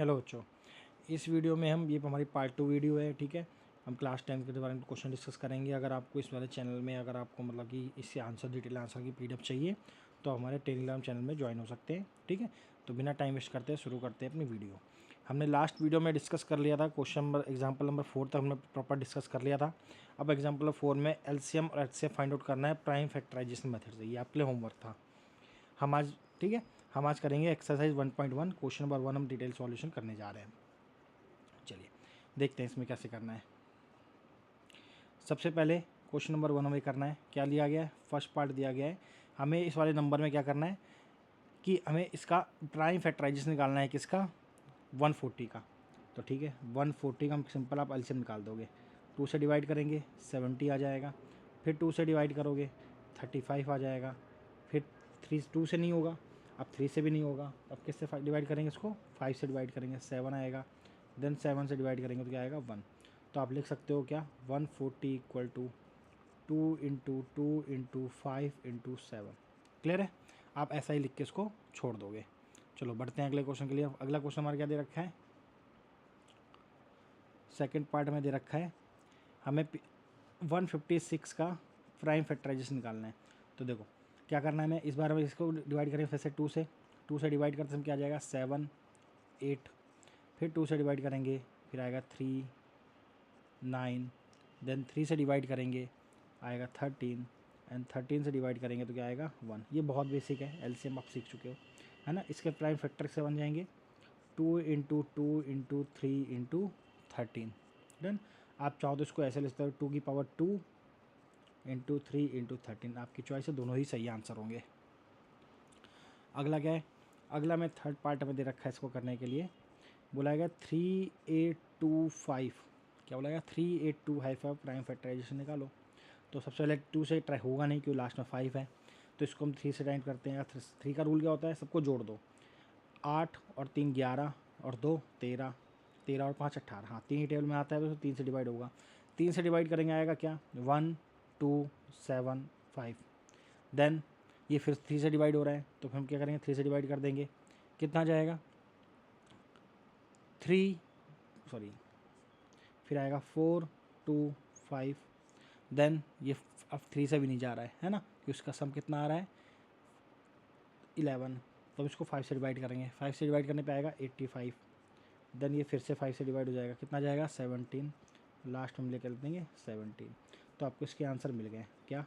Hello बच्चों, इस video में हम ये हमारी पार्ट 2 वीडियो है। ठीक है, हम क्लास 10 के बारे में क्वेश्चन डिस्कस करेंगे। अगर आपको इस वाले चैनल में अगर आपको मतलब कि इससे आंसर डिटेल आंसर की पीडीएफ चाहिए तो हमारे टेलीग्राम चैनल में ज्वाइन हो सकते हैं। ठीक है, तो बिना टाइम वेस्ट करते शुरू करते हैं अपनी वीडियो। हमने लास्ट वीडियो में डिस्कस कर लिया था क्वेश्चन नंबर एग्जाम्पल नंबर 4 तक हमने प्रॉपर डिस्कस कर लिया था। अब एग्जाम्पल नंबर 4 में एलसीएम और एचसीएफ फाइंड आउट करना है प्राइम फैक्टराइजेशन मेथड से। ये आपके लिए होमवर्क था। हम आज ठीक है हम आज करेंगे एक्सरसाइज 1.1 क्वेश्चन नंबर 1 हम डिटेल सॉल्यूशन करने जा रहे हैं। चलिए देखते हैं इसमें कैसे करना है। सबसे पहले क्वेश्चन नंबर 1 हमें करना है। क्या लिया गया है? फर्स्ट पार्ट दिया गया है। हमें इस वाले नंबर में क्या करना है कि हमें इसका प्राइम फैक्टराइजेशन निकालना है। किसका? 140 का। तो ठीक है, 140 का हम सिंपल आप एलसीएम निकाल दोगे। 2 से डिवाइड करेंगे 70 आ जाएगा। फिर 2 से डिवाइड करोगे 35 आ जाएगा। फिर 2 से नहीं होगा, अब 3 से भी नहीं होगा। अब किससे डिवाइड करेंगे इसको? 5 से डिवाइड करेंगे 7 आएगा। देन 7 से डिवाइड करेंगे तो क्या आएगा? 1। तो आप लिख सकते हो क्या? 140 equal to 2 into 2 into 5 into 7। Clear है? आप ऐसा ही लिख के इसको छोड़ दोगे। चलो बढ़ते हैं अगले क्वेश्चन के लिए। अगला क्वेश्चन हमारा क्या दे रखा है? सेकंड पार्ट में दे रखा है हमें 156 का प्राइम फैक्टराइजेशन निकालना है। तो देखो क्या करना है, मैं इस बार में इसको डिवाइड करें फिर से 2 से डिवाइड करते हैं क्या आ जाएगा? 7 8। फिर 2 से डिवाइड करेंगे फिर आएगा 3 9। देन 3 से डिवाइड करेंगे आएगा 13 एंड 13 से डिवाइड करेंगे तो क्या आएगा? 1। ये बहुत बेसिक है, एलसीएम आप सीख चुके हो, है ना। इसके प्राइम फैक्टर से बन जाएंगे 2 इंटू 2 इंटू 3 इंटू 13। डन। आप चाहो तो इसको ऐसे लिखते हो 2 की पावर 2 इंटू 3 इंटू 13। आपकी चॉइस है, दोनों ही सही आंसर होंगे। अगला क्या है? अगला में थर्ड पार्ट में दे रखा है इसको करने के लिए। बोला गया 3825। क्या बोला गया? 3825 प्राइम फैक्टराइजेशन निकालो। तो सबसे पहले 2 से ट्राई होगा नहीं क्योंकि लास्ट में 5 है, तो इसको हम 3 से टाइम करते हैं। 3 का रूल क्या होता है? सबको जोड़ दो। 8 और 3 11 और 2 13, 13 और 5 18। हाँ, 3 ही टेबल में आता है तो 3 से डिवाइड होगा। 3 से डिवाइड करेंगे आएगा क्या? 1 2 7 5। देन ये फिर 3 से डिवाइड हो रहा है तो फिर हम क्या करेंगे? 3 से डिवाइड कर देंगे। कितना जाएगा? 3 सॉरी फिर आएगा 4 2 5। देन ये अब 3 से भी नहीं जा रहा है ना, कि उसका सम कितना आ रहा है? 11। तो इसको 5 से डिवाइड करेंगे। 5 से डिवाइड करने पे आएगा 85। देन ये फिर से 5 से डिवाइड हो जाएगा। कितना जाएगा? 17। लास्ट में लेकर देंगे 17। तो आपको इसके आंसर मिल गए क्या?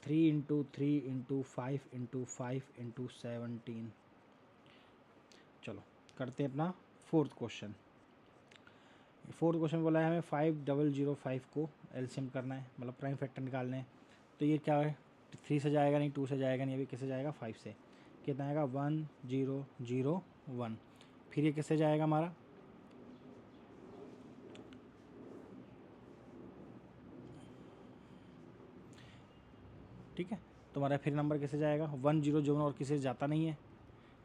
3 इंटू 3 इंटू 5 इंटू 5 इंटू 17। चलो करते हैं अपना फोर्थ क्वेश्चन। फोर्थ क्वेश्चन बोला है हमें 5005 को एलसीएम करना है, मतलब प्राइम फैक्टर निकालने हैं। तो ये क्या है? 3 से जाएगा नहीं, 2 से जाएगा नहीं, अभी किससे जाएगा? 5 से। कितना आएगा? 1001। फिर ये किससे जाएगा हमारा? ठीक है, तो हमारा फिर नंबर किससे जाएगा? 1001 और किसी से जाता नहीं है।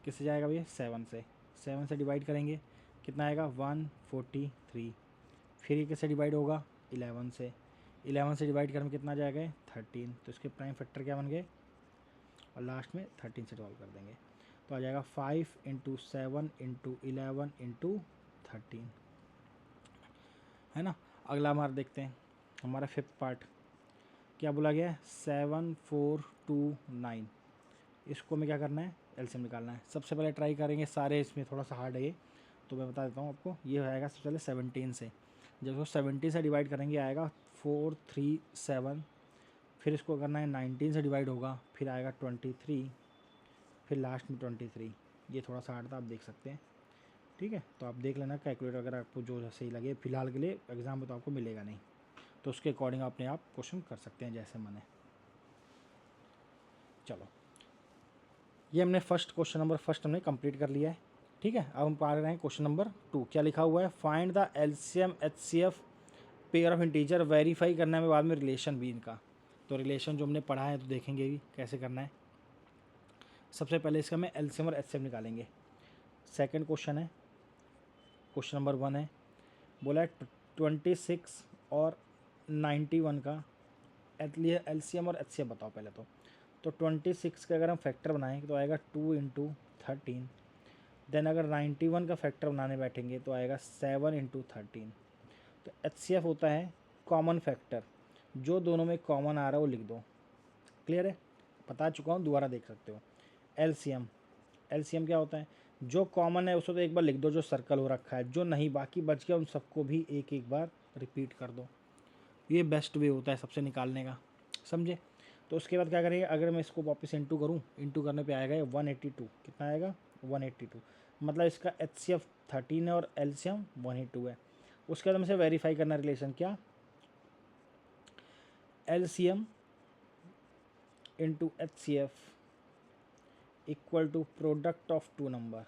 किससे जाएगा भैया? 7 से। 7 से डिवाइड करेंगे कितना आएगा? 143। फिर ये किससे डिवाइड होगा? 11 से। 11 से डिवाइड करने में कितना जाएगा? 13। तो इसके प्राइम फैक्टर क्या बन गए? और लास्ट में 13 से डिवाइड कर देंगे तो आ जाएगा 5 इंटू 7 इंटू 11 इंटू 13, है ना। अगला हमारा देखते हैं, हमारा फिफ्थ पार्ट क्या बोला गया है? 7429। इसको में क्या करना है? एलसीएम निकालना है। सबसे पहले ट्राई करेंगे सारे, इसमें थोड़ा सा हार्ड है ये, तो मैं बता देता हूँ आपको। ये आएगा सबसे पहले 17 से। जब उसको 70 से डिवाइड करेंगे आएगा 437। फिर इसको करना है 19 से डिवाइड होगा, फिर आएगा 23, फिर लास्ट में 23। ये थोड़ा सा हार्ड था, आप देख सकते हैं। ठीक है, तो आप देख लेना कैलकुलेटर अगर आपको जो सही लगे। फिलहाल के लिए एग्ज़ाम में तो आपको मिलेगा नहीं, तो उसके अकॉर्डिंग अपने आप क्वेश्चन कर सकते हैं जैसे मन है। चलो, ये हमने फर्स्ट क्वेश्चन नंबर फर्स्ट हमने कंप्लीट कर लिया है। ठीक है, अब हम पा रहे हैं क्वेश्चन नंबर 2। क्या लिखा हुआ है? Find the LCM HCF pair of integer. Verify करना है बाद में रिलेशन भी इनका। तो रिलेशन जो हमने पढ़ा है तो देखेंगे भी कैसे करना है। सबसे पहले इसका मैं एलसीएम और एचसीएफ निकालेंगे। सेकंड क्वेश्चन है, क्वेश्चन नंबर 1 है, बोला है 26 और 91 का एलसीएम और एचसीएफ बताओ पहले तो 26 का अगर हम फैक्टर बनाएं तो आएगा 2 इंटू 13। देन अगर 91 का फैक्टर बनाने बैठेंगे तो आएगा 7 इंटू 13। तो HCF होता है कॉमन फैक्टर, जो दोनों में कॉमन आ रहा है वो लिख दो। क्लियर है, बता चुका हूँ, दोबारा देख सकते हो। LCM, LCM क्या होता है, जो कॉमन है उसको तो एक बार लिख दो जो सर्कल हो रखा है, जो नहीं बाकी बच गया उन सबको भी एक एक बार रिपीट कर दो। ये बेस्ट वे होता है सबसे निकालने का, समझे। तो उसके बाद क्या करेंगे, अगर मैं इसको वापस इंटू करूँ, इंटू करने पे आएगा ये 182। कितना आएगा 182, मतलब इसका HCF 13 है और LCM 182 है। उसके बाद हमसे वेरीफाई करना रिलेशन, क्या LCM into HCF equal to product of two number.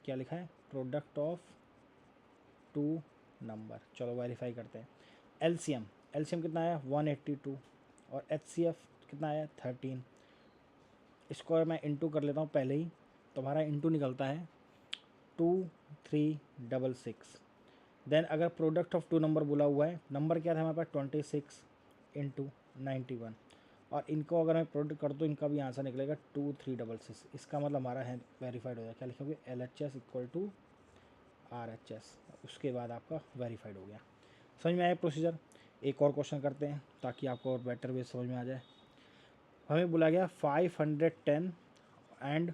क्या लिखा है, प्रोडक्ट ऑफ टू नंबर। चलो वेरीफाई करते हैं। LCM कितना आया 182 और HCF कितना आया 13। इसको मैं इंटू कर लेता हूँ पहले ही, तो हमारा इंटू निकलता है 2366। देन अगर प्रोडक्ट ऑफ टू नंबर बोला हुआ है, नंबर क्या था हमारे पास 26 इंटू 91, और इनको अगर मैं प्रोडक्ट कर दूँ इनका भी आंसर निकलेगा 2366। इसका मतलब हमारा है वेरीफाइड हो जाएगा। क्या लिखोगे, LHS इक्वल टू RHS। उसके बाद आपका वेरीफाइड हो गया। समझ में आया प्रोसीजर। एक और क्वेश्चन करते हैं ताकि आपको और बेटर वे समझ में आ जाए। हमें बोला गया 510 एंड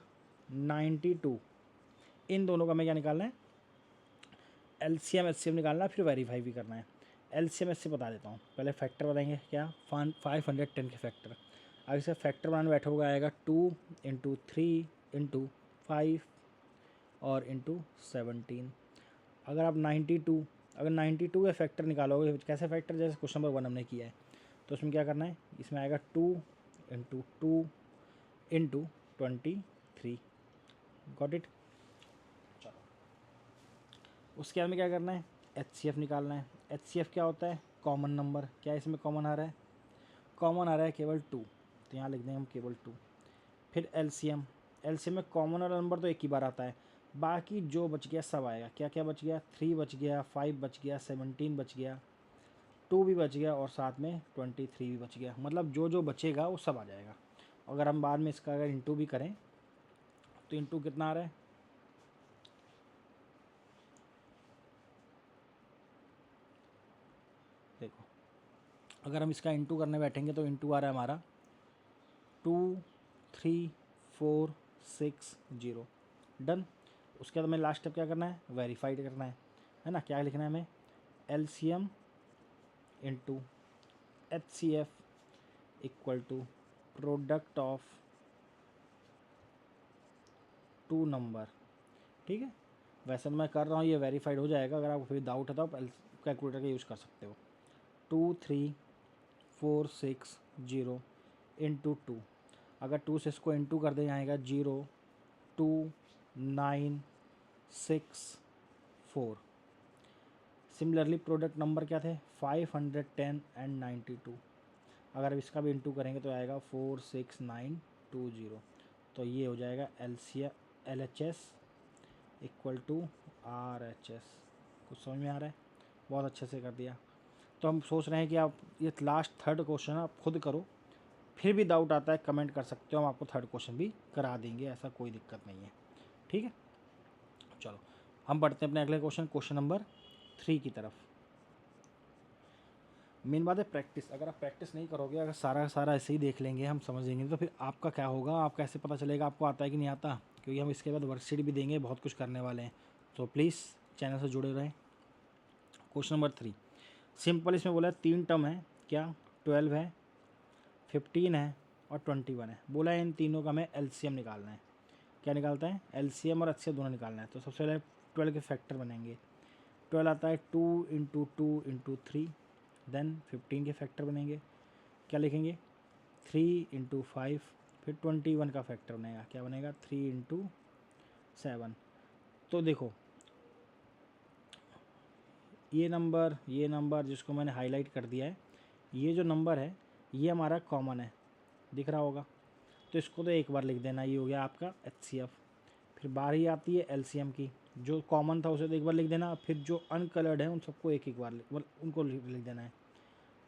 92, इन दोनों का हमें क्या निकालना है, LCM HCF निकालना है, फिर वेरीफाई भी करना है। LCM HCF बता देता हूँ, पहले फैक्टर बताएंगे। क्या 510 के फैक्टर, आगे से फैक्टर बनाने बैठे होगा, आएगा 2 इंटू 3 इंटू 5 और इंटू 17। अगर आप 92, अगर 92 के फैक्टर निकालोगे, कैसे फैक्टर, जैसे क्वेश्चन नंबर 1 हमने किया है, तो उसमें क्या करना है, इसमें आएगा 2 इंटू 2 इंटू 23। Got it. चलो उसके बाद में क्या करना है, HCF निकालना है। HCF क्या होता है, कॉमन नंबर। क्या इसमें कॉमन आ रहा है, कॉमन आ रहा है केवल 2, तो यहाँ लिख देंगे हम केवल 2। फिर LCM में कॉमन वाला नंबर तो एक ही बार आता है, बाकी जो बच गया सब आएगा। क्या क्या बच गया, 3 बच गया, 5 बच गया, 17 बच गया, 2 भी बच गया और साथ में 23 भी बच गया। मतलब जो जो बचेगा वो सब आ जाएगा। अगर हम बाद में इसका अगर इंटू भी करें तो इंटू कितना आ रहा है, देखो अगर हम इसका इंटू करने बैठेंगे तो इंटू आ रहा है हमारा 23460। डन। उसके बाद हमें लास्ट स्टेप क्या करना है, वेरीफाइड करना है ना। क्या लिखना है हमें, LCM into HCF equal to product of two number. ठीक है, वैसे तो मैं कर रहा हूँ, ये वेरीफाइड हो जाएगा। अगर आपको फिर डाउट है तो आप कैलकुलेटर का यूज़ कर सकते हो। 23460 इंटू 2, अगर 2 से इसको इंटू कर दें आएगा 02964। सिमिलरली प्रोडक्ट नंबर क्या थे, 510 एंड 92। अगर इसका भी इंटू करेंगे तो आएगा 46920। तो ये हो जाएगा LHS इक्वल टू RHS। कुछ समझ में आ रहा है, बहुत अच्छे से कर दिया। तो हम सोच रहे हैं कि आप ये लास्ट थर्ड क्वेश्चन आप खुद करो, फिर भी डाउट आता है कमेंट कर सकते हो, हम आपको थर्ड क्वेश्चन भी करा देंगे, ऐसा कोई दिक्कत नहीं है। ठीक है, चलो हम बढ़ते हैं अपने अगले क्वेश्चन नंबर 3 की तरफ। मेन बात है प्रैक्टिस। अगर आप प्रैक्टिस नहीं करोगे, अगर सारा सारा ऐसे ही देख लेंगे, हम समझेंगे, तो फिर आपका क्या होगा, आपका कैसे पता चलेगा आपको आता है कि नहीं आता, क्योंकि हम इसके बाद वर्कशीट भी देंगे, बहुत कुछ करने वाले हैं। तो प्लीज़ चैनल से जुड़े रहें। क्वेश्चन नंबर 3 सिंपल, इसमें बोला है 3 टर्म है, क्या 12 है, 15 है और 21 है। बोला है इन तीनों का हमें LCM निकालना है। क्या निकालता है, LCM और HCF दोनों निकालना है। तो सबसे पहले 12 के फैक्टर बनेंगे। 12 आता है 2 इंटू 2 इंटू 3। देन 15 के फैक्टर बनेंगे। क्या लिखेंगे, 3 इंटू 5। फिर 21 का फैक्टर बनेगा। क्या बनेगा, 3 इंटू 7। तो देखो ये नंबर जिसको मैंने हाईलाइट कर दिया है, ये जो नंबर है ये हमारा कॉमन है, दिख रहा होगा। तो इसको तो एक बार लिख देना, ये हो गया आपका HCF। फिर बारी आती है LCM की, जो कॉमन था उसे तो एक बार लिख देना, फिर जो अनकलर्ड है उन सबको एक एक बार उनको लिख देना है,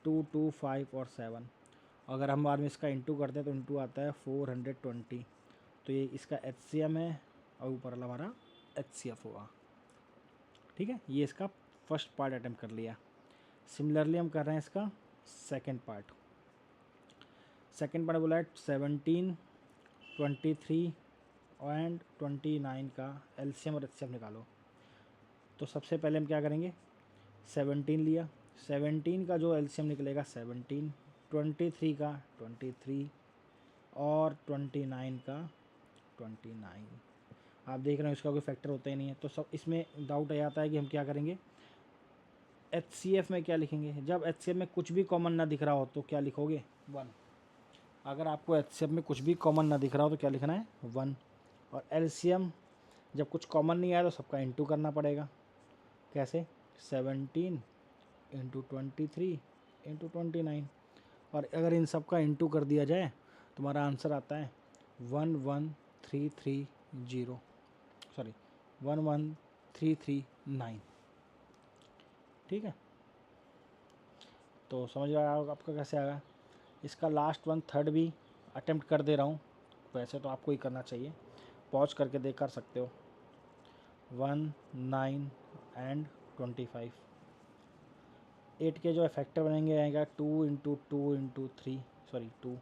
2 2 5 और 7। अगर हम बाद में इसका इंटू करते हैं तो इंटू आता है 420। तो ये इसका HCM है और ऊपर वाला हमारा HCF होगा। ठीक है, ये इसका फर्स्ट पार्ट अटेम्प्ट कर लिया। सिमिलरली हम कर रहे हैं इसका सेकंड पार्ट। सेकंड पार्ट बोला है 17, 23 एंड 29 का LCM और HCF निकालो। तो सबसे पहले हम क्या करेंगे, 17 लिया, 17 का जो LCM निकलेगा 17, 23 का 23 और 29 का 29। आप देख रहे हैं इसका कोई फैक्टर होता ही नहीं है, तो सब इसमें डाउट आ जाता है कि हम क्या करेंगे, HCF में क्या लिखेंगे। जब HCF में कुछ भी कॉमन ना दिख रहा हो तो क्या लिखोगे, 1। अगर आपको HCF में कुछ भी कॉमन ना दिख रहा हो तो क्या लिखना है, 1। और LCM जब कुछ कॉमन नहीं आया तो सबका इंटू करना पड़ेगा। कैसे, 17 इंटू 23 इंटू 29। और अगर इन सब का इंटू कर दिया जाए तो हमारा आंसर आता है 11339। 11339। ठीक है, तो समझ रहा है आपका कैसे आएगा। इसका लास्ट वन थर्ड भी अटेम्प्ट कर दे रहा हूँ, वैसे तो आपको ही करना चाहिए, पॉज करके देख कर सकते हो। 1, 9 एंड 25। 8 के जो फैक्टर बनेंगे आएगा 2 इंटू 2 इंटू 3, 2।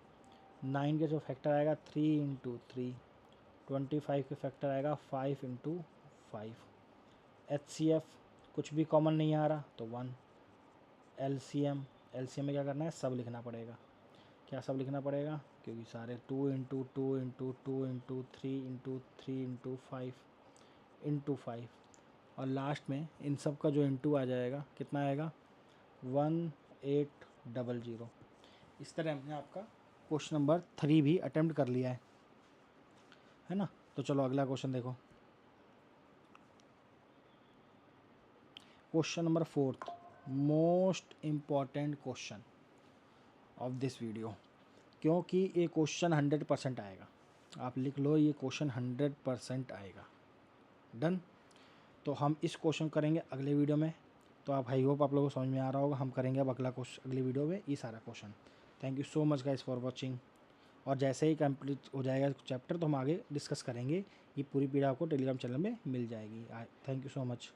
9 के जो फैक्टर आएगा 3 इंटू 3। 25 के फैक्टर आएगा 5 इंटू 5। HCF कुछ भी कॉमन नहीं आ रहा तो 1। LCM में क्या करना है, सब लिखना पड़ेगा। क्या सब लिखना पड़ेगा, क्योंकि सारे 2 into 2 into 2 into 3 into 3 into 5 into 5। और लास्ट में इन सब का जो इंटू आ जाएगा कितना आएगा, 1800। इस तरह हमने आपका क्वेश्चन नंबर 3 भी अटेम्प्ट कर लिया है ना। तो चलो अगला क्वेश्चन देखो, question number 4, most important question of this video, क्योंकि ये क्वेश्चन 100% आएगा। आप लिख लो, ये क्वेश्चन 100% आएगा। डन। तो हम इस क्वेश्चन करेंगे अगले वीडियो में। तो आप, आई होप आप लोगों को समझ में आ रहा होगा। हम करेंगे अब अगला क्वेश्चन अगली वीडियो में ये सारा question. Thank you so much guys for watching. और जैसे ही कंप्लीट हो जाएगा चैप्टर तो हम आगे डिस्कस करेंगे। ये पूरी पीढ़ी आपको टेलीग्राम चैनल में मिल जाएगी। Thank you so much.